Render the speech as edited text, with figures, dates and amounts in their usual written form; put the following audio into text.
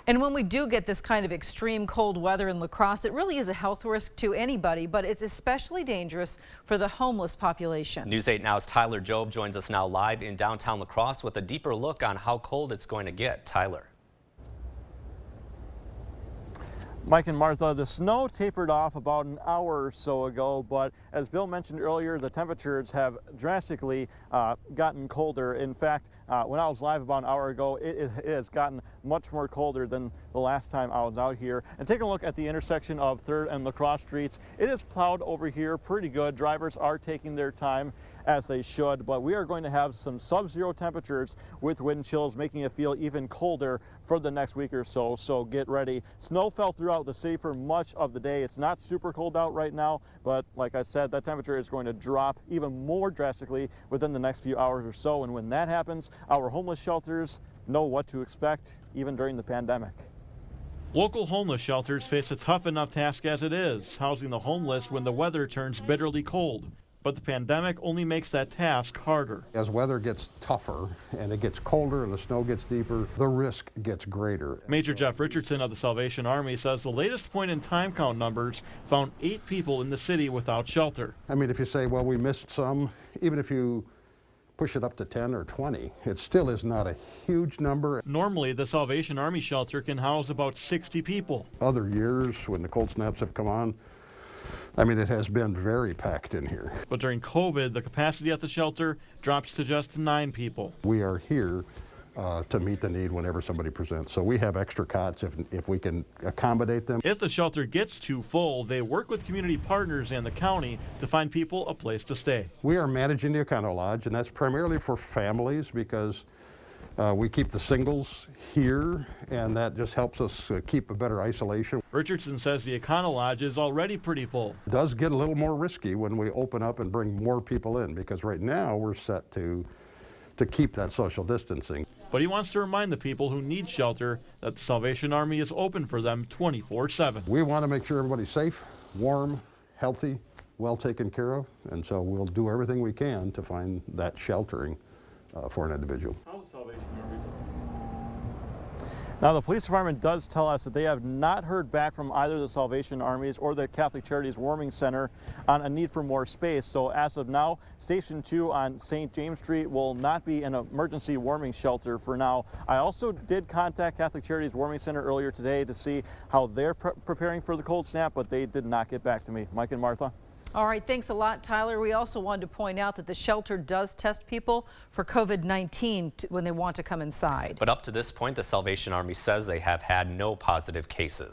And when we do get this kind of extreme cold weather in La Crosse, it really is a health risk to anybody, but it's especially dangerous for the homeless population. News 8 Now's Tyler Jobe joins us now live in downtown La Crosse with a deeper look on how cold it's going to get. Tyler. Mike and Martha, the snow tapered off about an hour or so ago, but as Bill mentioned earlier, the temperatures have drastically gotten colder. In fact, when I was live about an hour ago, it has gotten much more colder than the last time I was out here. And taking a look at the intersection of 3rd and La Crosse streets, it is plowed over here pretty good. Drivers are taking their time as they should, but we are going to have some sub-zero temperatures with wind chills, making it feel even colder for the next week or so, so get ready. Snow fell throughout the city for much of the day. It's not super cold out right now, but like I said, that temperature is going to drop even more drastically within the next few hours or so, and when that happens, our homeless shelters know what to expect even during the pandemic. Local homeless shelters face a tough enough task as it is, housing the homeless when the weather turns bitterly cold. But the pandemic only makes that task harder. As weather gets tougher and it gets colder and the snow gets deeper, the risk gets greater. Major Jeff Richardson of the Salvation Army says the latest point in time count numbers found 8 people in the city without shelter. I mean, if you say, well, we missed some, even if you push it up to 10 or 20, it still is not a huge number. Normally, the Salvation Army shelter can house about 60 people. Other years, when the cold snaps have come on, I mean, it has been very packed in here. But during COVID, the capacity at the shelter drops to just 9 people. We are here to meet the need whenever somebody presents. So we have extra cots if we can accommodate them. If the shelter gets too full, they work with community partners and the county to find people a place to stay. We are managing the Econo Lodge, and that's primarily for families because we keep the singles here, and that just helps us keep a better isolation. Richardson says the Econo Lodge is already pretty full. It does get a little more risky when we open up and bring more people in, because right now we're set to keep that social distancing. But he wants to remind the people who need shelter that the Salvation Army is open for them 24/7. We want to make sure everybody's safe, warm, healthy, well taken care of, and so we'll do everything we can to find that sheltering for an individual. How's the Salvation Army doing? Now, the police department does tell us that they have not heard back from either the Salvation Armies or the Catholic Charities Warming Center on a need for more space. So as of now, Station 2 on St. James Street will not be an emergency warming shelter for now. I also did contact Catholic Charities Warming Center earlier today to see how they're preparing for the cold snap, but they did not get back to me. Mike and Martha. All right, thanks a lot, Tyler. We also wanted to point out that the shelter does test people for COVID-19 when they want to come inside. But up to this point, the Salvation Army says they have had no positive cases.